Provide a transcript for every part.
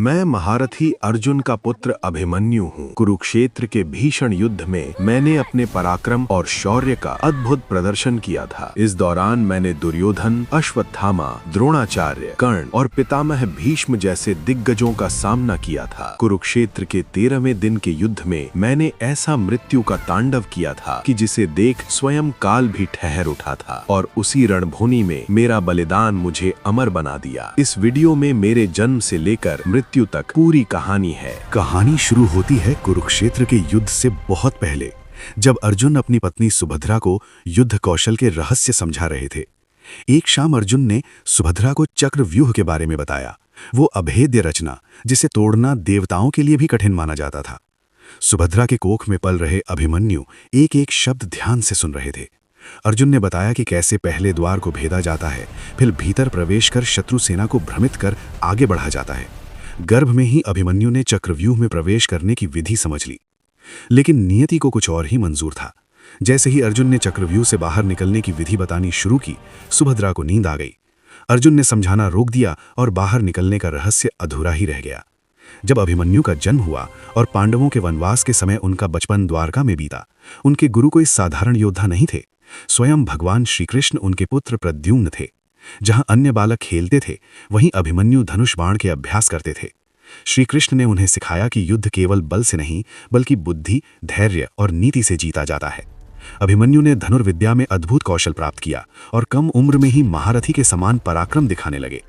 मैं महारथी अर्जुन का पुत्र अभिमन्यु हूँ। कुरुक्षेत्र के भीषण युद्ध में मैंने अपने पराक्रम और शौर्य का अद्भुत प्रदर्शन किया था। इस दौरान मैंने दुर्योधन, अश्वत्थामा, द्रोणाचार्य, कर्ण और पितामह भीष्म जैसे दिग्गजों का सामना किया था। कुरुक्षेत्र के 13वें दिन के युद्ध में मैंने ऐसा मृत्यु का तांडव किया था कि जिसे देख स्वयं काल भी ठहर उठा था और उसी रणभूमि में मेरा बलिदान मुझे अमर बना दिया। इस वीडियो में मेरे जन्म से लेकर मृत्यु तक पूरी कहानी है। कहानी शुरू होती है कुरुक्षेत्र के युद्ध से बहुत पहले, जब अर्जुन अपनी पत्नी सुभद्रा को युद्ध कौशल के रहस्य समझा रहे थे। एक शाम अर्जुन ने सुभद्रा को चक्रव्यूह के बारे में बताया, वो अभेद्य रचना जिसे तोड़ना देवताओं के लिए भी कठिन माना जाता था। सुभद्रा के कोख में पल रहे अभिमन्यु एक एक शब्द ध्यान से सुन रहे थे। अर्जुन ने बताया कि कैसे पहले द्वार को भेदा जाता है, फिर भीतर प्रवेश कर शत्रु सेना को भ्रमित कर आगे बढ़ा जाता है। गर्भ में ही अभिमन्यु ने चक्रव्यूह में प्रवेश करने की विधि समझ ली, लेकिन नियति को कुछ और ही मंजूर था। जैसे ही अर्जुन ने चक्रव्यूह से बाहर निकलने की विधि बतानी शुरू की, सुभद्रा को नींद आ गई। अर्जुन ने समझाना रोक दिया और बाहर निकलने का रहस्य अधूरा ही रह गया। जब अभिमन्यु का जन्म हुआ और पांडवों के वनवास के समय उनका बचपन द्वारका में बीता, उनके गुरु कोई साधारण योद्धा नहीं थे। स्वयं भगवान श्री कृष्ण उनके पुत्र प्रद्युम्न थे। जहां अन्य बालक खेलते थे, वहीं अभिमन्यु धनुष बाण के अभ्यास करते थे। श्री कृष्ण ने उन्हें सिखाया कि युद्ध केवल बल से नहीं, बल्कि बुद्धि, धैर्य और नीति से जीता जाता है। अभिमन्यु ने धनुर्विद्या में अद्भुत कौशल प्राप्त किया और कम उम्र में ही महारथी के समान पराक्रम दिखाने लगे।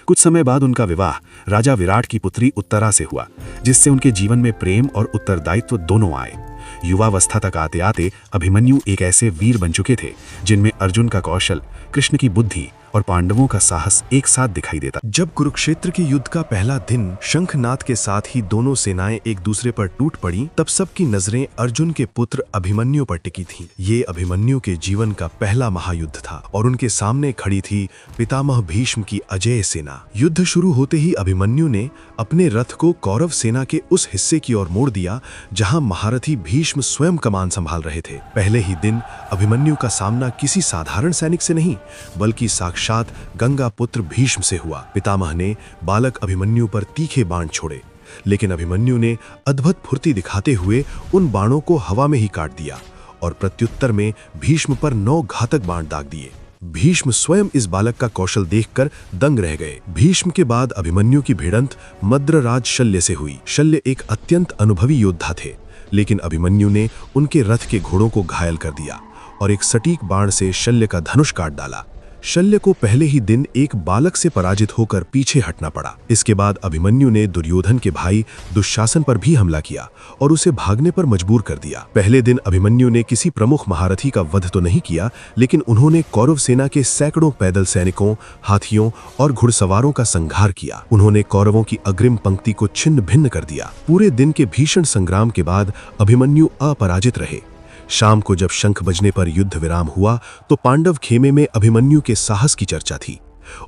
कुछ समय बाद उनका विवाह राजा विराट की पुत्री उत्तरा से हुआ, जिससे उनके जीवन में प्रेम और उत्तरदायित्व दोनों आए। युवावस्था तक आते आते अभिमन्यु एक ऐसे वीर बन चुके थे जिनमें अर्जुन का कौशल, कृष्ण की बुद्धि और पांडवों का साहस एक साथ दिखाई देता। जब कुरुक्षेत्र के युद्ध का पहला दिन शंखनाद के साथ ही दोनों सेनाएं एक दूसरे पर टूट पड़ी, तब सबकी नजरें अर्जुन के पुत्र अभिमन्यु पर टिकी थीं। ये अभिमन्यु के जीवन का पहला महायुद्ध था और उनके सामने खड़ी थी पितामह भीष्म की अजेय सेना। युद्ध शुरू होते ही अभिमन्यु ने अपने रथ को कौरव सेना के उस हिस्से की ओर मोड़ दिया जहां महारथी भीष्म स्वयं कमान संभाल रहे थे। पहले ही दिन अभिमन्यु का सामना किसी साधारण सैनिक से नहीं, बल्कि साक्षात गंगा पुत्र भीष्म से हुआ। पितामह ने बालक अभिमन्यु पर तीखे बाण छोड़े, लेकिन अभिमन्यु ने अद्भुत फुर्ती दिखाते हुए उन बाणों को हवा में ही काट दिया और प्रत्युत्तर में भीष्म पर 9 घातक बाण दाग दिए। भीष्म स्वयं इस बालक का कौशल देखकर दंग रह गए। भीष्म के बाद अभिमन्यु की भिड़ंत मद्रराज शल्य से हुई। शल्य एक अत्यंत अनुभवी योद्धा थे, लेकिन अभिमन्यु ने उनके रथ के घोड़ों को घायल कर दिया और एक सटीक बाण से शल्य का धनुष काट डाला। शल्य को पहले ही दिन एक बालक से पराजित होकर पीछे हटना पड़ा। इसके बाद अभिमन्यु ने दुर्योधन के भाई दुशासन पर भी हमला किया और उसे भागने पर मजबूर कर दिया। पहले दिन अभिमन्यु ने किसी प्रमुख महारथी का वध तो नहीं किया, लेकिन उन्होंने कौरव सेना के सैकड़ों पैदल सैनिकों, हाथियों और घुड़सवारों का संहार किया। उन्होंने कौरवों की अग्रिम पंक्ति को छिन्न भिन्न कर दिया। पूरे दिन के भीषण संग्राम के बाद अभिमन्यु अपराजित रहे। शाम को जब शंख बजने पर युद्ध विराम हुआ, तो पांडव खेमे में अभिमन्यु के साहस की चर्चा थी।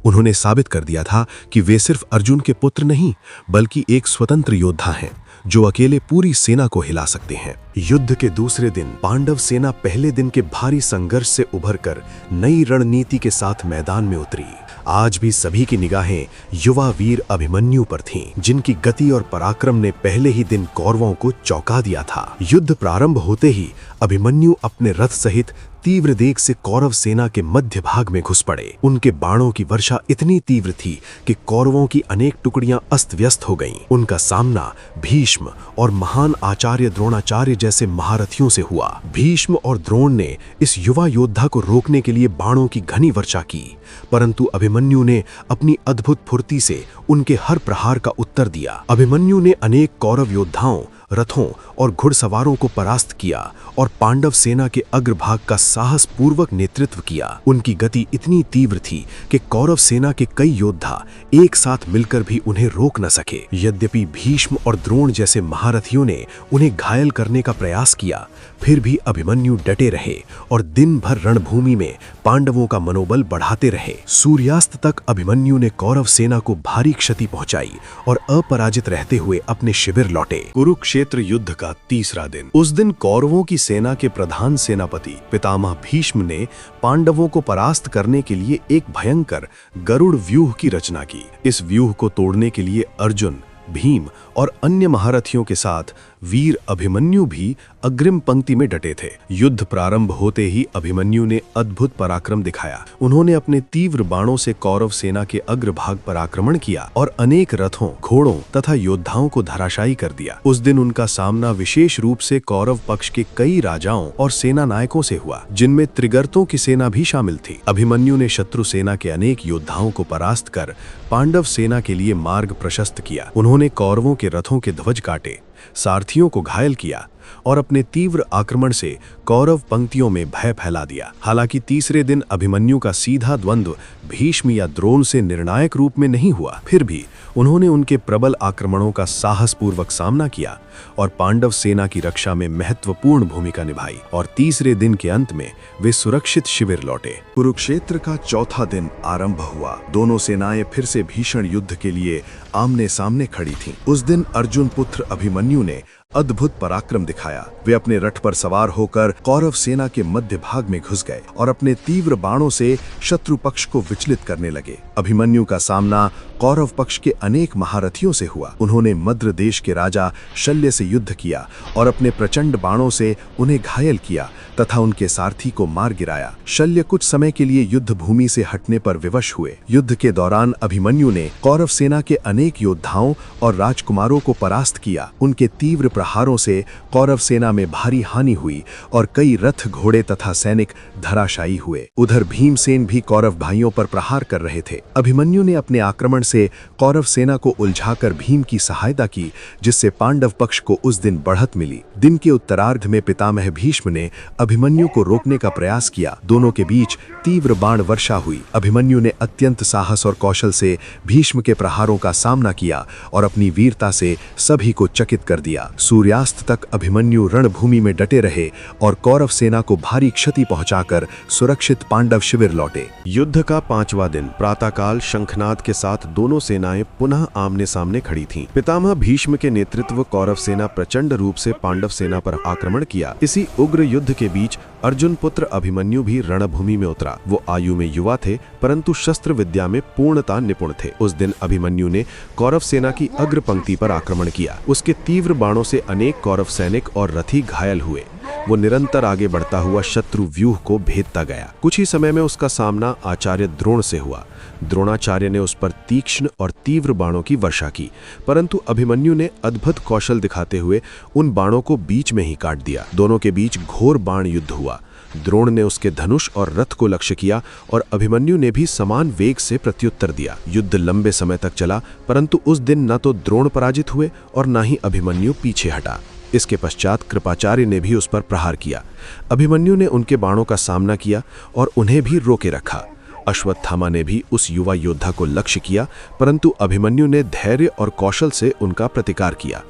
उन्होंने साबित कर दिया था कि वे सिर्फ अर्जुन के पुत्र नहीं, बल्कि एक स्वतंत्र योद्धा हैं, जो अकेले पूरी सेना को हिला सकते हैं। युद्ध के दूसरे दिन पांडव सेना पहले दिन के भारी संघर्ष से उभरकर नई रणनीति के साथ मैदान में उतरी। आज भी सभी की निगाहें युवा वीर अभिमन्यु पर थीं, जिनकी गति और पराक्रम ने पहले ही दिन कौरवों को चौंका दिया था। युद्ध प्रारंभ होते ही अभिमन्यु अपने रथ सहित तीव्र वेग से कौरव सेना के मध्य भाग में घुस पड़े। उनके बाणों की वर्षा इतनी तीव्र थी कि कौरवों की अनेक टुकड़ियां अस्त व्यस्त हो गईं। उनका सामना भीष्म और महान आचार्य द्रोणाचार्य जैसे महारथियों से हुआ। भीष्म और द्रोण ने इस युवा योद्धा को रोकने के लिए बाणों की घनी वर्षा की, परंतु अभिमन्यु ने अपनी अद्भुत फुर्ती से उनके हर प्रहार का उत्तर दिया। अभिमन्यु ने अनेक कौरव योद्धाओं, रथों और घुड़सवारों को परास्त किया और पांडव सेना के अग्रभाग का साहस पूर्वक नेतृत्व किया। उनकी गति इतनी तीव्र थी कि कौरव सेना के कई योद्धा एक साथ मिलकर भी उन्हें रोक न सके। यद्यपि भीष्म और द्रोण जैसे महारथियों ने उन्हें घायल करने का प्रयास किया, फिर भी अभिमन्यु डटे रहे और दिन भर रणभूमि में पांडवों का मनोबल बढ़ाते रहे। सूर्यास्त तक अभिमन्यु ने कौरव सेना को भारी क्षति पहुंचाई और अपराजित रहते हुए अपने शिविर लौटे। कुरुक्षेत्र युद्ध का तीसरा दिन। उस दिन कौरवों की सेना के प्रधान सेनापति पितामह भीष्म ने पांडवों को परास्त करने के लिए एक भयंकर गरुड़ व्यूह की रचना की। इस व्यूह को तोड़ने के लिए अर्जुन, भीम और अन्य महारथियों के साथ वीर अभिमन्यु भी अग्रिम पंक्ति में डटे थे। युद्ध प्रारंभ होते ही अभिमन्यु ने अद्भुत पराक्रम दिखाया। उन्होंने अपने तीव्र बाणों से कौरव सेना के अग्रभाग पर आक्रमण किया और अनेक रथों, घोड़ों तथा योद्धाओं को धराशायी कर दिया। उस दिन उनका सामना विशेष रूप से कौरव पक्ष के कई राजाओं और सेना नायकों से हुआ, जिनमें त्रिगर्तों की सेना भी शामिल थी। अभिमन्यु ने शत्रु सेना के अनेक योद्धाओं को परास्त कर पांडव सेना के लिए मार्ग प्रशस्त किया। उन्होंने कौरवों के रथों के ध्वज काटे, सारथियों को घायल किया और अपने तीव्र आक्रमण से कौरव पंक्तियों में भय फैला दिया। हालांकि तीसरे दिन अभिमन्यु का सीधा द्वंद्व भीष्म या द्रोण से निर्णायक रूप में नहीं हुआ, फिर भी उन्होंने उनके प्रबल आक्रमणों का साहसपूर्वक सामना किया और पांडव सेना की रक्षा में महत्वपूर्ण भूमिका निभाई और तीसरे दिन के अंत में वे सुरक्षित शिविर लौटे। कुरुक्षेत्र का चौथा दिन आरंभ हुआ। दोनों सेनाएं फिर से भीषण युद्ध के लिए आमने सामने खड़ी थीं। उस दिन अर्जुन पुत्र अभिमन्यु ने अद्भुत पराक्रम दिखाया। वे अपने रथ पर सवार होकर कौरव सेना के मध्य भाग में घुस गए और अपने तीव्र बाणों से शत्रु पक्ष को विचलित करने लगे। अभिमन्यु का सामना कौरव पक्ष के अनेक महारथियों से हुआ। उन्होंने मद्र देश के राजा शल्य से युद्ध किया और अपने प्रचंड बाणों से उन्हें घायल किया तथा उनके सारथी को मार गिराया। शल्य कुछ समय के लिए युद्ध भूमि से हटने पर विवश हुए। युद्ध के दौरान अभिमन्यु ने कौरव सेना के अनेक योद्धाओं और राजकुमारों को परास्त किया। उनके तीव्र प्रहारों से कौरव सेना में भारी हानि हुई और कई रथ, घोड़े तथा सैनिक धराशायी हुए। उधर भीमसेन भी कौरव भाइयों पर प्रहार कर रहे थे। अभिमन्यु ने अपने आक्रमण से कौरव सेना को उलझाकर भीम की सहायता की, जिससे पांडव पक्ष को उस दिन बढ़त मिली। दिन के उत्तरार्ध में पितामह भीष्म ने अभिमन्यु को रोकने का प्रयास किया। दोनों के बीच तीव्र बाण वर्षा हुई। अभिमन्यु ने अत्यंत साहस और कौशल से भीष्म के प्रहारों का सामना किया और अपनी वीरता से सभी को चकित कर दिया। सूर्यास्त तक अभिमन्यु रणभूमि में डटे रहे और कौरव सेना को भारी क्षति पहुंचाकर सुरक्षित पांडव शिविर लौटे। युद्ध का 5वां दिन प्रातःकाल शंखनाद के साथ दोनों सेनाएं पुनः आमने सामने खड़ी थीं। पितामह भीष्म के नेतृत्व कौरव सेना प्रचंड रूप से पांडव सेना पर आक्रमण किया। इसी उग्र युद्ध के बीच अर्जुन पुत्र अभिमन्यु भी रणभूमि में उतरा। वो आयु में युवा थे, परंतु शस्त्र विद्या में पूर्णतः निपुण थे। उस दिन अभिमन्यु ने कौरव सेना की अग्र पंक्ति पर आक्रमण किया। उसके तीव्र बाणों से अनेक कौरव सैनिक और रथी घायल हुए। वो निरंतर आगे बढ़ता हुआ शत्रु व्यूह को भेदता गया। कुछ ही समय में उसका सामना आचार्य द्रोण से हुआ। द्रोणाचार्य ने उस पर तीक्ष्ण और तीव्र बाणों की वर्षा की, परंतु अभिमन्यु ने अद्भुत कौशल दिखाते हुए उन बाणों को बीच में ही काट दिया। दोनों के बीच घोर बाण युद्ध हुआ। द्रोण ने उसके धनुष और रथ को लक्ष्य किया और अभिमन्यु ने भी समान वेग से प्रत्युत्तर दिया। युद्ध लंबे समय तक चला, परंतु उस दिन न तो द्रोण पराजित हुए और न ही अभिमन्यु पीछे हटा। इसके पश्चात कृपाचार्य ने भी उस पर प्रहार किया। अभिमन्यु ने उनके बाणों का सामना किया और उन्हें भी रोके रखा। अश्वत्थामा ने भी उस युवा योद्धा को लक्ष्य किया, परंतु अभिमन्यु ने धैर्य और कौशल से उनका प्रतिकार किया।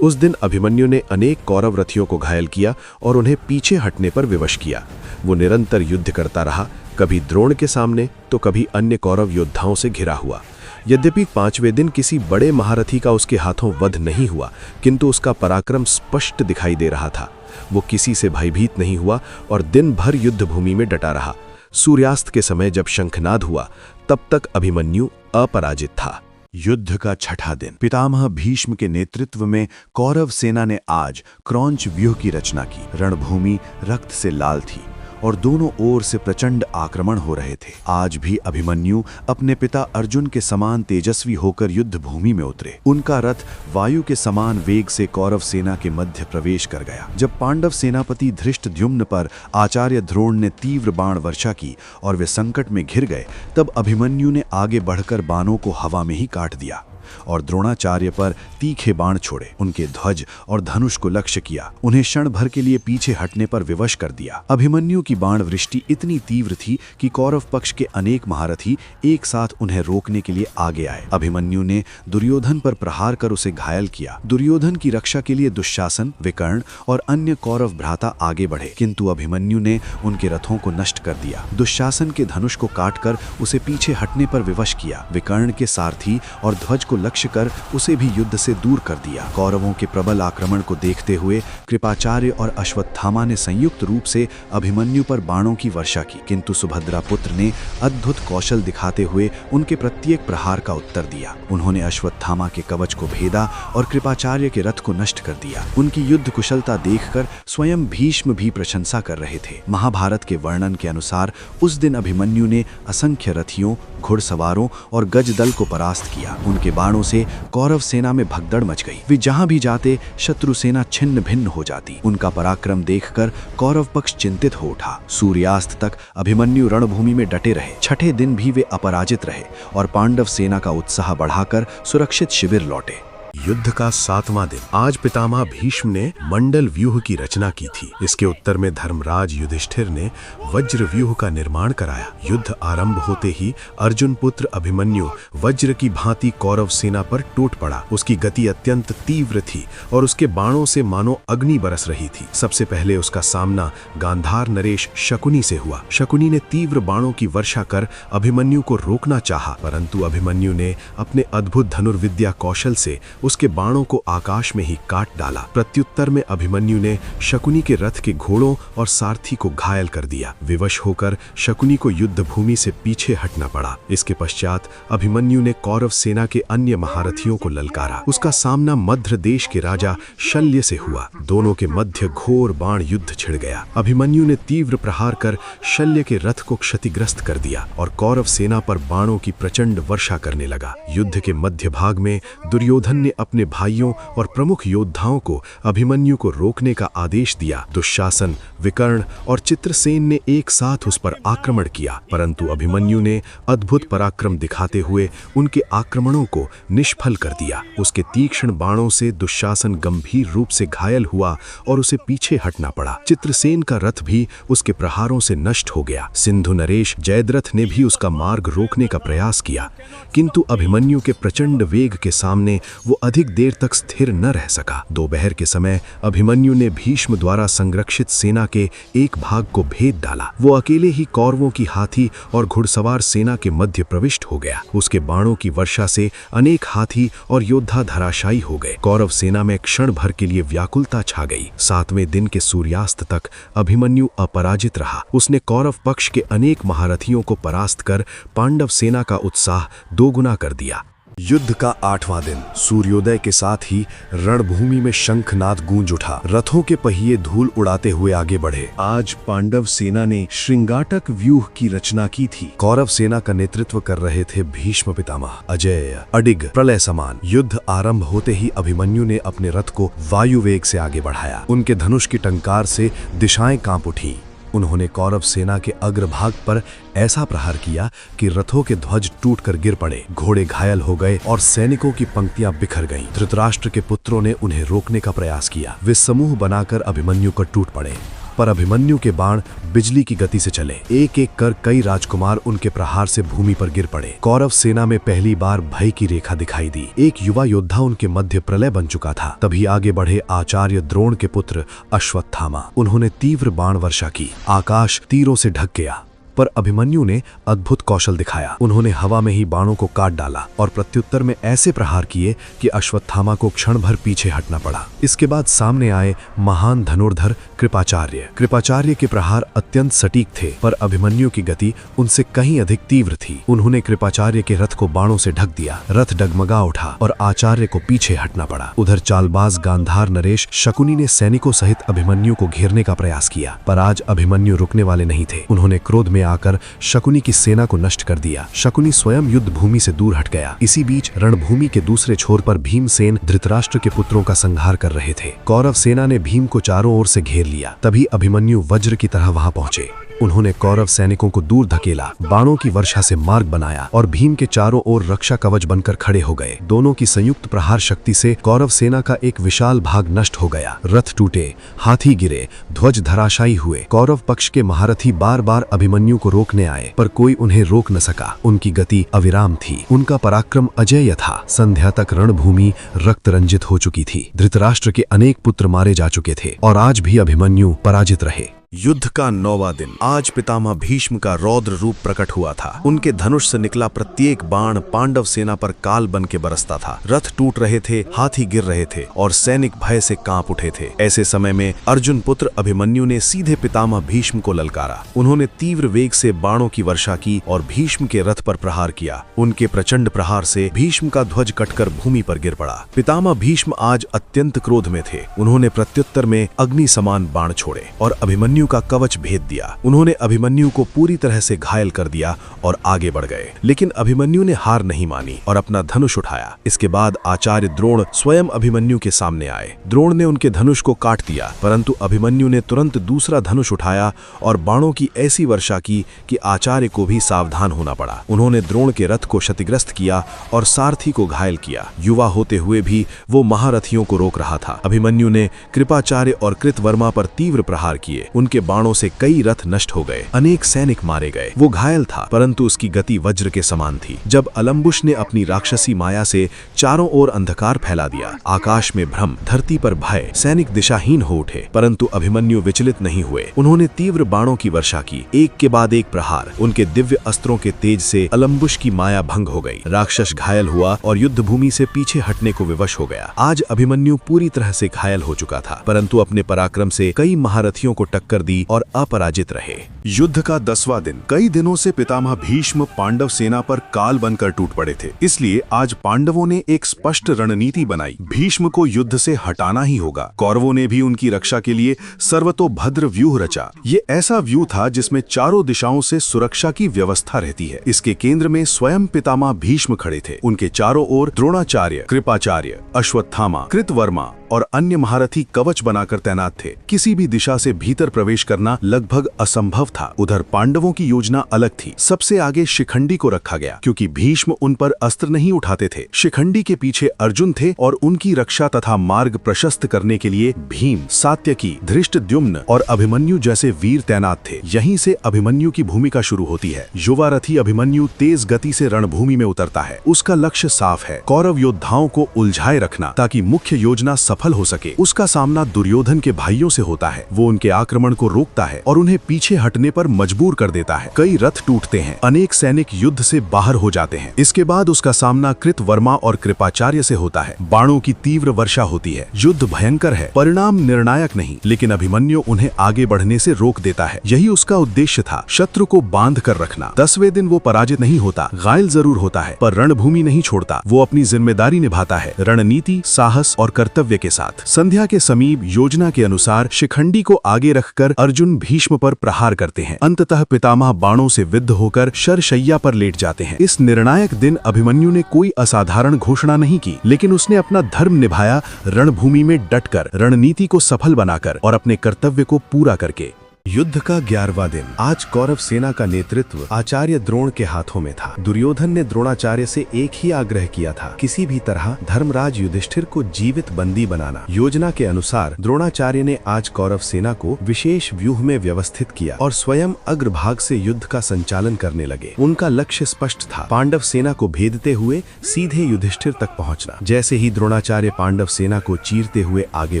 उस दिन अभिमन्यु ने अनेक कौरव रथियों को घायल किया और उन्हें पीछे हटने पर विवश किया। वो निरंतर युद्ध करता रहा, कभी द्रोण के सामने तो कभी अन्य कौरव योद्धाओं से घिरा हुआ। यद्यपि 5वें दिन किसी बड़े महारथी का उसके हाथों वध नहीं हुआ, किंतु उसका पराक्रम स्पष्ट दिखाई दे रहा था। वो किसी से भयभीत नहीं हुआ और दिन भर युद्ध भूमि में डटा रहा। सूर्यास्त के समय जब शंखनाद हुआ, तब तक अभिमन्यु अपराजित था। युद्ध का 6ठा दिन। पितामह भीष्म के नेतृत्व में कौरव सेना ने आज क्रौंच व्यूह की रचना की। रणभूमि रक्त से लाल थी और दोनों ओर से प्रचंड आक्रमण हो रहे थे। आज भी अभिमन्यु अपने पिता अर्जुन के समान तेजस्वी होकर युद्ध भूमि में उतरे। उनका रथ वायु के समान वेग से कौरव सेना के मध्य प्रवेश कर गया। जब पांडव सेनापति धृष्टद्युम्न पर आचार्य द्रोण ने तीव्र बाण वर्षा की और वे संकट में घिर गए, तब अभिमन्यु ने आगे बढ़कर बाणों को हवा में ही काट दिया और द्रोणाचार्य पर तीखे बाण छोड़े। उनके ध्वज और धनुष को लक्ष्य किया, उन्हें क्षण भर के लिए पीछे हटने पर विवश कर दिया। अभिमन्यु की बाण वृष्टि इतनी तीव्र थी कि कौरव पक्ष के अनेक महारथी एक साथ उन्हें रोकने के लिए आगे आए। अभिमन्यु ने दुर्योधन पर प्रहार कर उसे घायल किया। दुर्योधन की रक्षा के लिए दुशासन, विकर्ण और अन्य कौरव भ्राता आगे बढ़े, किंतु अभिमन्यु ने उनके रथों को नष्ट कर दिया। दुशासन के धनुष को काटकर उसे पीछे हटने पर विवश किया। विकर्ण के सारथी और ध्वज को लक्ष्य कर उसे भी युद्ध से दूर कर दिया। कौरवों के प्रबल आक्रमण को देखते हुए कृपाचार्य और अश्वत्थामा ने संयुक्त रूप से अभिमन्यु पर बाणों की वर्षा की, किंतु सुभद्रा पुत्र ने अद्भुत कौशल दिखाते हुए उनके प्रत्येक प्रहार का उत्तर दिया। उन्होंने अश्वत्थामा के कवच को भेदा और कृपाचार्य के रथ को नष्ट कर दिया। उनकी युद्ध कुशलता देखकर स्वयं भीष्म भी प्रशंसा कर रहे थे। महाभारत के वर्णन के अनुसार उस दिन अभिमन्यु ने असंख्य रथियों, घुड़सवारों और गज दल को परास्त किया। उनके बाणों से कौरव सेना में भगदड़ मच गई। वे जहां भी जाते शत्रु सेना छिन्न भिन्न हो जाती। उनका पराक्रम देखकर कौरव पक्ष चिंतित हो उठा। सूर्यास्त तक अभिमन्यु रणभूमि में डटे रहे। छठे दिन भी वे अपराजित रहे और पांडव सेना का उत्साह बढ़ाकर सुरक्षित शिविर लौटे। युद्ध का 7वां दिन। आज पितामह भीष्म ने मंडल व्यूह की रचना की थी। इसके उत्तर में धर्मराज युधिष्ठिर ने वज्र व्यूह का निर्माण कराया। युद्ध आरंभ होते ही अर्जुन पुत्र अभिमन्यु वज्र की भांति कौरव सेना पर टूट पड़ा। उसकी गति अत्यंत तीव्र थी और उसके बाणों से मानो अग्नि बरस रही थी। सबसे पहले उसका सामना गांधार नरेश शकुनी से हुआ। शकुनी ने तीव्र बाणों की वर्षा कर अभिमन्यु को रोकना चाहा, परंतु अभिमन्यु ने अपने अद्भुत धनुर्विद्या कौशल से उसके बाणों को आकाश में ही काट डाला। प्रत्युत्तर में अभिमन्यु ने शकुनी के रथ के घोड़ों और सारथी को घायल कर दिया। विवश होकर शकुनी को युद्ध भूमि से पीछे हटना पड़ा। इसके पश्चात अभिमन्यु ने कौरव सेना के अन्य महारथियों को ललकारा। उसका सामना मध्य देश के राजा शल्य से हुआ। दोनों के मध्य घोर बाण युद्ध छिड़ गया। अभिमन्यु ने तीव्र प्रहार कर शल्य के रथ को क्षतिग्रस्त कर दिया और कौरव सेना पर बाणों की प्रचंड वर्षा करने लगा। युद्ध के मध्य भाग में दुर्योधन ने अपने भाइयों और प्रमुख योद्धाओं को अभिमन्यु को रोकने का आदेश दिया। दुशासन, विकर्ण और चित्रसेन ने एक साथ उस पर आक्रमण किया, परंतु अभिमन्यु ने अद्भुत पराक्रम दिखाते हुए उनके आक्रमणों को निष्फल कर दिया। उसके तीक्ष्ण बाणों से दुशासन गंभीर रूप से घायल हुआ और उसे पीछे हटना पड़ा। चित्रसेन का रथ भी उसके प्रहारों से नष्ट हो गया। सिंधु नरेश जयद्रथ ने भी उसका मार्ग रोकने का प्रयास किया, किंतु अभिमन्यु के प्रचंड वेग के सामने वो अधिक देर तक स्थिर न रह सका। दोपहर के समय अभिमन्यु ने भीष्म द्वारा संरक्षित सेना के एक भाग को भेद डाला। वो अकेले ही कौरवों की हाथी और घुड़सवार सेना के मध्य प्रविष्ट हो गया। उसके बाणों की वर्षा से अनेक हाथी और योद्धा धराशायी हो गए। कौरव सेना में क्षण भर के लिए व्याकुलता छा गई। 7वें दिन के सूर्यास्त तक अभिमन्यु अपराजित रहा। उसने कौरव पक्ष के अनेक महारथियों को परास्त कर पांडव सेना का उत्साह दोगुना कर दिया। युद्ध का 8वां दिन। सूर्योदय के साथ ही रणभूमि में शंखनाद गूंज उठा। रथों के पहिए धूल उड़ाते हुए आगे बढ़े। आज पांडव सेना ने श्रृंगाटक व्यूह की रचना की थी। कौरव सेना का नेतृत्व कर रहे थे भीष्म पितामह। अजय, अडिग, प्रलय समान। युद्ध आरंभ होते ही अभिमन्यु ने अपने रथ को वायु वेग से आगे बढ़ाया। उनके धनुष की टंकार से दिशाएं कांप उठी। उन्होंने कौरव सेना के अग्रभाग पर ऐसा प्रहार किया कि रथों के ध्वज टूटकर गिर पड़े, घोड़े घायल हो गए और सैनिकों की पंक्तियां बिखर गईं। धृतराष्ट्र के पुत्रों ने उन्हें रोकने का प्रयास किया। वे समूह बनाकर अभिमन्यु पर टूट पड़े, पर अभिमन्यु के बाण बिजली की गति से चले। एक एक कर कई राजकुमार उनके प्रहार से भूमि पर गिर पड़े। कौरव सेना में पहली बार भय की रेखा दिखाई दी। एक युवा योद्धा उनके मध्य प्रलय बन चुका था। तभी आगे बढ़े आचार्य द्रोण के पुत्र अश्वत्थामा। उन्होंने तीव्र बाण वर्षा की। आकाश तीरों से ढक गया, पर अभिमन्यु ने अद्भुत कौशल दिखाया। उन्होंने हवा में ही बाणों को काट डाला और प्रत्युत्तर में ऐसे प्रहार किए कि अश्वत्थामा को क्षण भर पीछे हटना पड़ा। इसके बाद सामने आए महान धनुर्धर कृपाचार्य। कृपाचार्य के प्रहार अत्यंत सटीक थे, पर अभिमन्यु की गति उनसे कहीं अधिक तीव्र थी। उन्होंने कृपाचार्य के रथ को बाणों से ढक दिया। रथ डगमगा उठा और आचार्य को पीछे हटना पड़ा। उधर चालबाज गांधार नरेश शकुनी ने सैनिकों सहित अभिमन्यु को घेरने का प्रयास किया, पर आज अभिमन्यु रुकने वाले नहीं थे। उन्होंने क्रोध में आकर शकुनी की सेना को नष्ट कर दिया। शकुनी स्वयं युद्ध भूमि से दूर हट गया। इसी बीच रणभूमि के दूसरे छोर पर भीमसेन धृतराष्ट्र के पुत्रों का संहार कर रहे थे। कौरव सेना ने भीम को चारों ओर से घेर लिया। तभी अभिमन्यु वज्र की तरह वहां पहुंचे। उन्होंने कौरव सैनिकों को दूर धकेला, बाणों की वर्षा से मार्ग बनाया और भीम के चारों ओर रक्षा कवच बनकर खड़े हो गए। दोनों की संयुक्त प्रहार शक्ति से कौरव सेना का एक विशाल भाग नष्ट हो गया। रथ टूटे, हाथी गिरे, ध्वज धराशायी हुए। कौरव पक्ष के महारथी बार बार अभिमन्यु को रोकने आए, पर कोई उन्हें रोक न सका। उनकी गति अविराम थी। उनका पराक्रम अजेय था। संध्या तक रणभूमि रक्त रंजित हो चुकी थी। धृतराष्ट्र के अनेक पुत्र मारे जा चुके थे और आज भी अभिमन्यु पराजित रहे। युद्ध का 9वां दिन। आज पितामह भीष्म का रौद्र रूप प्रकट हुआ था। उनके धनुष से निकला प्रत्येक बाण पांडव सेना पर काल बन के बरसता था। रथ टूट रहे थे, हाथी गिर रहे थे और सैनिक भय से कांप उठे थे। ऐसे समय में अर्जुन पुत्र अभिमन्यु ने सीधे पितामह भीष्म को ललकारा। उन्होंने तीव्र वेग से बाणों की वर्षा की और भीष्म के रथ पर प्रहार किया। उनके प्रचंड प्रहार से भीष्म का ध्वज कटकर भूमि पर गिर पड़ा। पितामह भीष्म आज अत्यंत क्रोध में थे। उन्होंने प्रत्युत्तर में अग्नि समान बाण छोड़े और अभिमन्यु का कवच भेद दिया। उन्होंने अभिमन्यु को पूरी तरह से घायल कर दिया और आगे बढ़ गए। लेकिन अभिमन्यु ने हार नहीं मानी और अपना धनुष उठाया। इसके बाद आचार्य द्रोण स्वयं अभिमन्यु के सामने आए। द्रोण ने उनके धनुष को काट दिया, परंतु अभिमन्यु ने तुरंत दूसरा धनुष उठाया और बाणों की ऐसी वर्षा की कि आचार्य को भी सावधान होना पड़ा। उन्होंने द्रोण के रथ को क्षतिग्रस्त किया और सारथी को घायल किया। युवा होते हुए भी वो महारथियों को रोक रहा था। अभिमन्यु ने कृपाचार्य और कृतवर्मा पर तीव्र प्रहार किए। उनके बाणों से कई रथ नष्ट हो गए, अनेक सैनिक मारे गए। वो घायल था, परंतु उसकी गति वज्र के समान थी। जब अलम्बुश ने अपनी राक्षसी माया से चारों ओर अंधकार फैला दिया, आकाश में भ्रम, धरती पर भय, सैनिक दिशाहीन हो उठे, परंतु अभिमन्यु विचलित नहीं हुए। उन्होंने तीव्र बाणों की वर्षा की, एक के बाद एक प्रहार। उनके दिव्य अस्त्रों के तेज से अलम्बुश की माया भंग हो गई। राक्षस घायल हुआ और युद्ध भूमि से पीछे हटने को विवश हो गया। आज अभिमन्यु पूरी तरह से घायल हो चुका था, परंतु अपने पराक्रम से कई महारथियों को टक्कर दी और अपराजित रहे। युद्ध का 10वां दिन। कई दिनों से पितामह भीष्म पांडव सेना पर काल बनकर टूट पड़े थे। इसलिए आज पांडवों ने एक स्पष्ट रणनीति बनाई। भीष्म को युद्ध से हटाना ही होगा। कौरवों ने भी उनकी रक्षा के लिए सर्वतोभद्र व्यूह रचा। ये ऐसा व्यूह था जिसमें चारों दिशाओं से सुरक्षा की व्यवस्था रहती है। इसके केंद्र में स्वयं पितामह भीष्म खड़े थे। उनके चारों ओर द्रोणाचार्य, कृपाचार्य, अश्वत्थामा, कृतवर्मा और अन्य महारथी कवच बनाकर तैनात थे। किसी भी दिशा से भीतर प्रवेश करना लगभग असंभव था। उधर पांडवों की योजना अलग थी। सबसे आगे शिखंडी को रखा गया, क्योंकि भीष्म उन पर अस्त्र नहीं उठाते थे। शिखंडी के पीछे अर्जुन थे और उनकी रक्षा तथा मार्ग प्रशस्त करने के लिए भीम, सात्यकी, धृष्टद्युम्न और अभिमन्यु जैसे वीर तैनात थे। यहीं से अभिमन्यु की भूमिका शुरू होती है। युवा रथी अभिमन्यु तेज गति से रणभूमि में उतरता है। उसका लक्ष्य साफ है, कौरव योद्धाओं को उलझाए रखना ताकि मुख्य योजना सफल हो सके। उसका सामना दुर्योधन के भाइयों से होता है। वो उनके आक्रमण को रोकता है और उन्हें पीछे हटने पर मजबूर कर देता है। कई रथ टूटते हैं, अनेक सैनिक युद्ध से बाहर हो जाते हैं। इसके बाद उसका सामना कृतवर्मा और कृपाचार्य से होता है। बाणों की तीव्र वर्षा होती है। युद्ध भयंकर है, परिणाम निर्णायक नहीं, लेकिन अभिमन्यु उन्हें आगे बढ़ने से रोक देता है। यही उसका उद्देश्य था, शत्रु को बांध कर रखना। 10वें दिन वो पराजित नहीं होता, घायल जरूर होता है, पर रणभूमि नहीं छोड़ता। वो अपनी जिम्मेदारी निभाता है, रणनीति, साहस और कर्तव्य के साथ। संध्या के समीप योजना के अनुसार शिखंडी को आगे रखकर अर्जुन भीष्म पर प्रहार करते हैं। अंततः पितामह बाणों से विद्ध होकर शरशैया पर लेट जाते हैं। इस निर्णायक दिन अभिमन्यु ने कोई असाधारण घोषणा नहीं की, लेकिन उसने अपना धर्म निभाया, रणभूमि में डटकर, रणनीति को सफल बनाकर और अपने कर्तव्य को पूरा करके। युद्ध का 11वां दिन। आज कौरव सेना का नेतृत्व आचार्य द्रोण के हाथों में था। दुर्योधन ने द्रोणाचार्य से एक ही आग्रह किया था, किसी भी तरह धर्मराज युधिष्ठिर को जीवित बंदी बनाना। योजना के अनुसार द्रोणाचार्य ने आज कौरव सेना को विशेष व्यूह में व्यवस्थित किया और स्वयं अग्रभाग से युद्ध का संचालन करने लगे। उनका लक्ष्य स्पष्ट था, पांडव सेना को भेदते हुए सीधे युधिष्ठिर तक पहुंचना। जैसे ही द्रोणाचार्य पांडव सेना को चीरते हुए आगे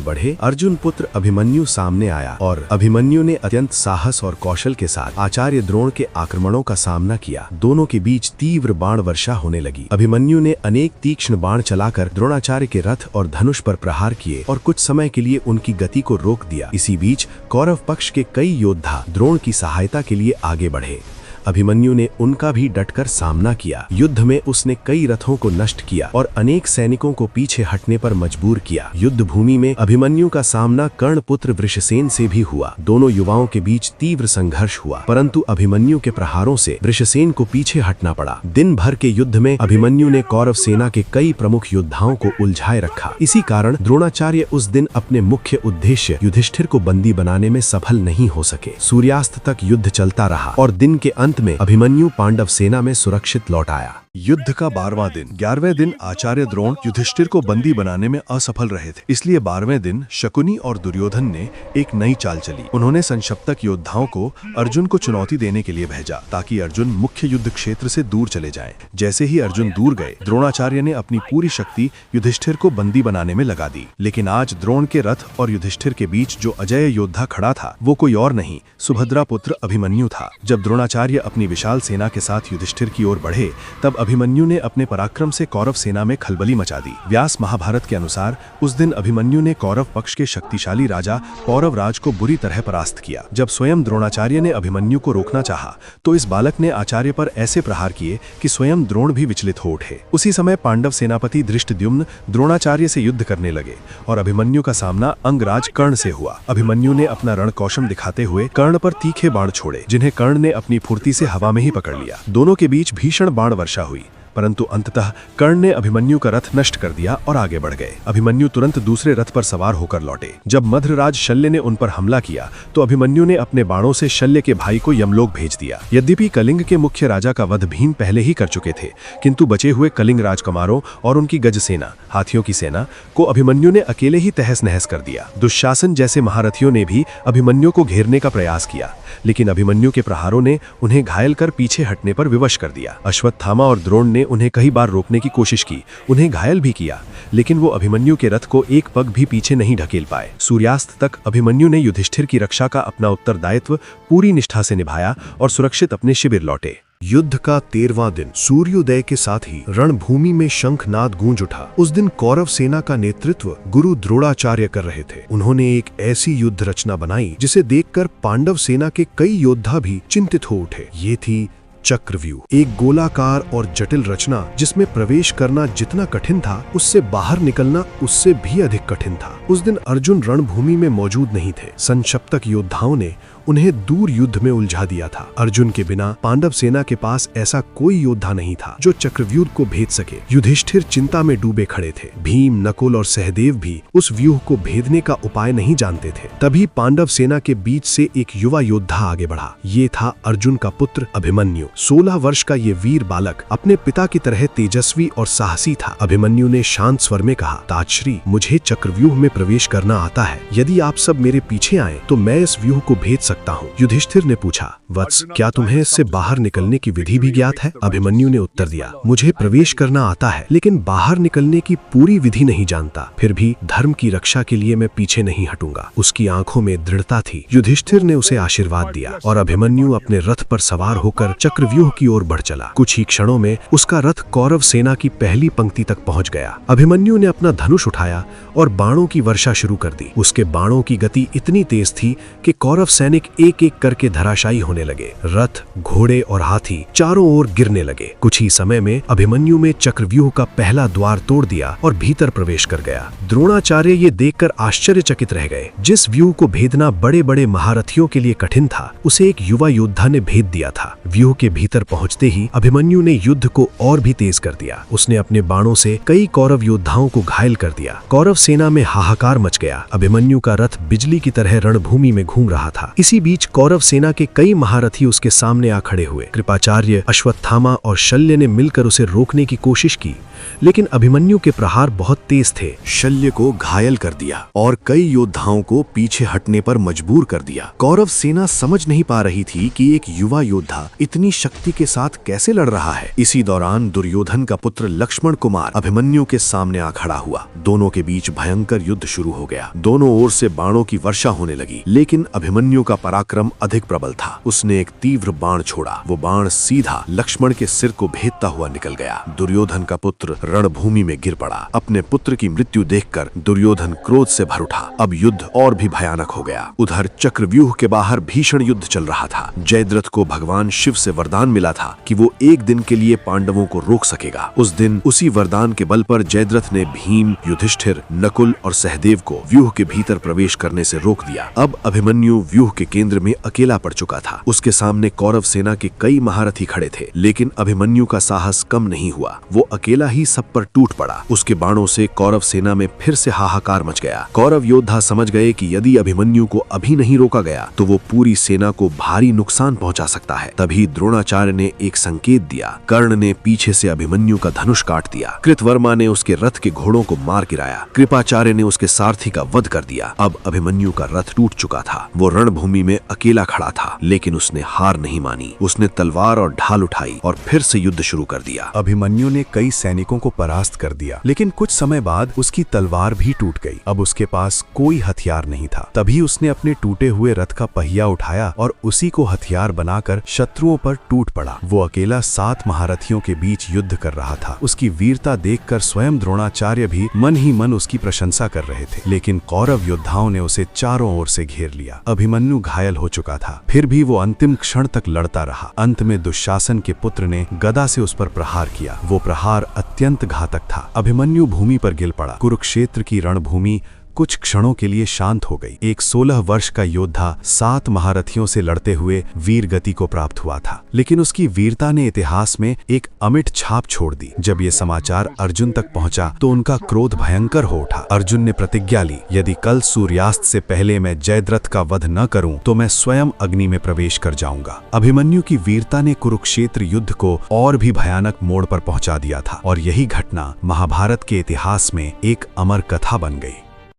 बढ़े, अर्जुन पुत्र अभिमन्यु सामने आया और अभिमन्यु ने अत्यंत साहस और कौशल के साथ आचार्य द्रोण के आक्रमणों का सामना किया। दोनों के बीच तीव्र बाण वर्षा होने लगी। अभिमन्यु ने अनेक तीक्ष्ण बाण चलाकर द्रोणाचार्य के रथ और धनुष पर प्रहार किए और कुछ समय के लिए उनकी गति को रोक दिया। इसी बीच कौरव पक्ष के कई योद्धा द्रोण की सहायता के लिए आगे बढ़े। अभिमन्यु ने उनका भी डटकर सामना किया। युद्ध में उसने कई रथों को नष्ट किया और अनेक सैनिकों को पीछे हटने पर मजबूर किया। युद्ध भूमि में अभिमन्यु का सामना कर्णपुत्र वृषसेन से भी हुआ। दोनों युवाओं के बीच तीव्र संघर्ष हुआ, परंतु अभिमन्यु के प्रहारों से वृषसेन को पीछे हटना पड़ा। दिन भर के युद्ध में अभिमन्यु ने कौरव सेना के कई प्रमुख योद्धाओं को उलझाए रखा। इसी कारण द्रोणाचार्य उस दिन अपने मुख्य उद्देश्य युधिष्ठिर को बंदी बनाने में सफल नहीं हो सके। सूर्यास्त तक युद्ध चलता रहा और दिन के अंत में अभिमन्यु पांडव सेना में सुरक्षित लौट आया। युद्ध का 12वां दिन। 11वें दिन आचार्य द्रोण युधिष्ठिर को बंदी बनाने में असफल रहे थे, इसलिए 12वें दिन शकुनी और दुर्योधन ने एक नई चाल चली। उन्होंने संशप्तक योद्धाओं को अर्जुन को चुनौती देने के लिए भेजा ताकि अर्जुन मुख्य युद्ध क्षेत्र से दूर चले जाएं। जैसे ही अर्जुन दूर गए, द्रोणाचार्य ने अपनी पूरी शक्ति युधिष्ठिर को बंदी बनाने में लगा दी। लेकिन आज द्रोण के रथ और युधिष्ठिर के बीच जो अजेय योद्धा खड़ा था वो कोई और नहीं, सुभद्रा पुत्र अभिमन्यु था। जब द्रोणाचार्य अपनी विशाल सेना के साथ युधिष्ठिर की ओर बढ़े, तब अभिमन्यु ने अपने पराक्रम से कौरव सेना में खलबली मचा दी। व्यास महाभारत के अनुसार उस दिन अभिमन्यु ने कौरव पक्ष के शक्तिशाली राजा पौरवराज को बुरी तरह परास्त किया। जब स्वयं द्रोणाचार्य ने अभिमन्यु को रोकना चाहा, तो इस बालक ने आचार्य पर ऐसे प्रहार किए कि स्वयं द्रोण भी विचलित हो उठे। उसी समय पांडव सेनापति धृष्टद्युम्न द्रोणाचार्य से युद्ध करने लगे और अभिमन्यु का सामना अंगराज कर्ण से हुआ। अभिमन्यु ने अपना रणकौशल दिखाते हुए कर्ण पर तीखे बाण छोड़े, जिन्हें कर्ण ने अपनी फुर्ती से हवा में ही पकड़ लिया। दोनों के बीच भीषण बाण वर्षा हुई, परंतु अंततः कर्ण ने अभिमन्यु का रथ नष्ट कर दिया और आगे बढ़ गए। अभिमन्यु तुरंत दूसरे रथ पर सवार होकर लौटे। जब मध्रराज शल्य ने उन पर हमला किया, तो अभिमन्यु ने अपने बाणों से शल्य के भाई को यमलोक भेज दिया। यद्यपि कलिंग के मुख्य राजा का वध भीम पहले ही कर चुके थे, किंतु बचे हुए कलिंग राजकुमारों और उनकी गज सेना, हाथियों की सेना को अभिमन्यु ने अकेले ही तहस नहस कर दिया। दुशासन जैसे महारथियों ने भी अभिमन्यु को घेरने का प्रयास किया, लेकिन अभिमन्यु के प्रहारों ने उन्हें घायल कर पीछे हटने पर विवश कर दिया। अश्वत्थामा और द्रोण ने उन्हें कई बार रोकने की कोशिश की, उन्हें घायल भी किया, लेकिन वो अभिमन्यु के रथ को एक पग भी पीछे नहीं ढकेल पाए। सूर्यास्त तक अभिमन्यु ने युधिष्ठिर की रक्षा का अपना उत्तरदायित्व पूरी निष्ठा से निभाया और सुरक्षित अपने शिविर लौटे। युद्ध का 13वां दिन। सूर्योदय के साथ ही रणभूमि में शंखनाद गूंज उठा। उस दिन कौरव सेना का नेतृत्व गुरु द्रोणाचार्य कर रहे थे। उन्होंने एक ऐसी युद्ध रचना बनाई जिसे देखकर पांडव सेना के कई योद्धा भी चिंतित हो उठे। ये थी चक्रव्यूह, एक गोलाकार और जटिल रचना जिसमें प्रवेश करना जितना कठिन था, उससे बाहर निकलना उससे भी अधिक कठिन था। उस दिन अर्जुन रणभूमि में मौजूद नहीं थे। संशप्तक योद्धाओं ने उन्हें दूर युद्ध में उलझा दिया था। अर्जुन के बिना पांडव सेना के पास ऐसा कोई योद्धा नहीं था जो चक्रव्यूह को भेद सके। युधिष्ठिर चिंता में डूबे खड़े थे। भीम, नकुल और सहदेव भी उस व्यूह को भेदने का उपाय नहीं जानते थे। तभी पांडव सेना के बीच से एक युवा योद्धा आगे बढ़ा। ये था अर्जुन का पुत्र अभिमन्यु। 16 वर्ष का ये वीर बालक अपने पिता की तरह तेजस्वी और साहसी था। अभिमन्यु ने शांत स्वर में कहा, ताजश्री, मुझे चक्रव्यूह में प्रवेश करना आता है। यदि आप सब मेरे पीछे आए तो मैं इस व्यूह को भेद सकता हूँ। युधिष्ठिर ने पूछा, वत्स, क्या तुम्हें इससे बाहर निकलने की विधि भी ज्ञात है? अभिमन्यु ने उत्तर दिया, मुझे प्रवेश करना आता है, लेकिन बाहर निकलने की पूरी विधि नहीं जानता। फिर भी धर्म की रक्षा के लिए मैं पीछे नहीं हटूंगा। उसकी आंखों में दृढ़ता थी। युधिष्ठिर ने उसे आशीर्वाद दिया और अभिमन्यु अपने रथ पर सवार होकर चक्रव्यूह की ओर बढ़ चला। कुछ ही क्षणों में उसका रथ कौरव सेना की पहली पंक्ति तक पहुंच गया। अभिमन्यु ने अपना धनुष उठाया और बाणों की वर्षा शुरू कर दी। उसके बाणों की गति इतनी तेज थी कि कौरव सैनिक एक एक करके धराशायी होने लगे। रथ, घोड़े और हाथी चारों ओर गिरने लगे। कुछ ही समय में अभिमन्यु में चक्रव्यूह का पहला द्वार तोड़ दिया और भीतर प्रवेश कर गया। द्रोणाचार्य ये देखकर आश्चर्यचकित रह गए। जिस व्यूह को भेदना बड़े बड़े महारथियों के लिए कठिन था, उसे एक युवा योद्धा ने भेद दिया था। व्यूह के भीतर पहुंचते ही अभिमन्यु ने युद्ध को और भी तेज कर दिया। उसने अपने बाणों से कई कौरव योद्धाओं को घायल कर दिया। कौरव सेना में हाहाकार मच गया। अभिमन्यु का रथ बिजली की तरह रणभूमि में घूम रहा था। इसी बीच कौरव सेना के कई महारथी उसके सामने आ खड़े हुए। कृपाचार्य, अश्वत्थामा और शल्य ने मिलकर उसे रोकने की कोशिश की, लेकिन अभिमन्यु के प्रहार बहुत तेज थे। शल्य को घायल कर दिया और कई योद्धाओं को पीछे हटने पर मजबूर कर दिया। कौरव सेना समझ नहीं पा रही थी कि एक युवा योद्धा इतनी शक्ति के साथ कैसे लड़ रहा है। इसी दौरान दुर्योधन का पुत्र लक्ष्मण कुमार अभिमन्यु के सामने आ खड़ा हुआ। दोनों के बीच भयंकर युद्ध शुरू हो गया। दोनों ओर से बाणों की वर्षा होने लगी, लेकिन अभिमन्यु का पराक्रम अधिक प्रबल था। उसने एक तीव्र बाण छोड़ा। वो बाण सीधा लक्ष्मण के सिर को भेदता हुआ निकल गया। दुर्योधन का पुत्र रणभूमि में गिर पड़ा। अपने पुत्र की मृत्यु देखकर दुर्योधन क्रोध से भर उठा। अब युद्ध और भी भयानक हो गया। उधर चक्रव्यूह के बाहर भीषण युद्ध चल रहा था। जयद्रथ को भगवान शिव से वरदान मिला था कि वो एक दिन के लिए पांडवों को रोक सकेगा। उस दिन उसी वरदान के बल पर जयद्रथ ने भीम, युधिष्ठिर, नकुल और सहदेव को व्यूह के भीतर प्रवेश करने से रोक दिया। अब अभिमन्यु व्यूह के केंद्र में अकेला पड़ चुका था। उसके सामने कौरव सेना के कई महारथी खड़े थे, लेकिन अभिमन्यु का साहस कम नहीं हुआ। वो अकेला ही सब पर टूट पड़ा। उसके बाणों से कौरव सेना में फिर से हाहाकार मच गया। कौरव योद्धा समझ गए कि यदि अभिमन्यु को अभी नहीं रोका गया तो वो पूरी सेना को भारी नुकसान पहुंचा सकता है। तभी द्रोणाचार्य ने एक संकेत दिया। कर्ण ने पीछे से अभिमन्यु का धनुष काट दिया। कृतवर्मा ने उसके रथ के घोड़ों को मार गिराया। कृपाचार्य ने उसके सारथी का वध कर दिया। अब अभिमन्यु का रथ टूट चुका था। वो रणभूमि में अकेला खड़ा था, लेकिन उसने हार नहीं मानी। उसने तलवार और ढाल उठाई और फिर से युद्ध शुरू कर दिया। अभिमन्यु ने कई सैनिकों को परास्त कर दिया, लेकिन कुछ समय बाद उसकी तलवार भी टूट गई। अब उसके पास कोई हथियार नहीं था। तभी उसने अपने टूटे हुए रथ का पहिया उठाया और उसी को हथियार बनाकर शत्रुओं पर टूट पड़ा। वो अकेला 7 महारथियों के बीच युद्ध कर रहा था। उसकी वीरता देखकर स्वयं द्रोणाचार्य भी मन ही मन उसकी प्रशंसा कर रहे थे, लेकिन कौरव योद्धाओं ने उसे चारों ओर से घेर लिया। अभिमन्यु घायल हो चुका था, फिर भी वो अंतिम क्षण तक लड़ता रहा। अंत में दुशासन के पुत्र ने गदा से उस पर प्रहार किया। वो प्रहार अत्यंत घातक था। अभिमन्यु भूमि पर गिर पड़ा। कुरुक्षेत्र की रणभूमि कुछ क्षणों के लिए शांत हो गई। एक 16 वर्ष का योद्धा 7 महारथियों से लड़ते हुए वीर गति को प्राप्त हुआ था, लेकिन उसकी वीरता ने इतिहास में एक अमिट छाप छोड़ दी। जब ये समाचार अर्जुन तक पहुंचा तो उनका क्रोध भयंकर हो उठा। अर्जुन ने प्रतिज्ञा ली, यदि कल सूर्यास्त से पहले मैं जयद्रथ का वध न करूं तो मैं स्वयं अग्नि में प्रवेश कर जाऊंगा। अभिमन्यु की वीरता ने कुरुक्षेत्र युद्ध को और भी भयानक मोड़ पर पहुंचा दिया था, और यही घटना महाभारत के इतिहास में एक अमर कथा बन गई।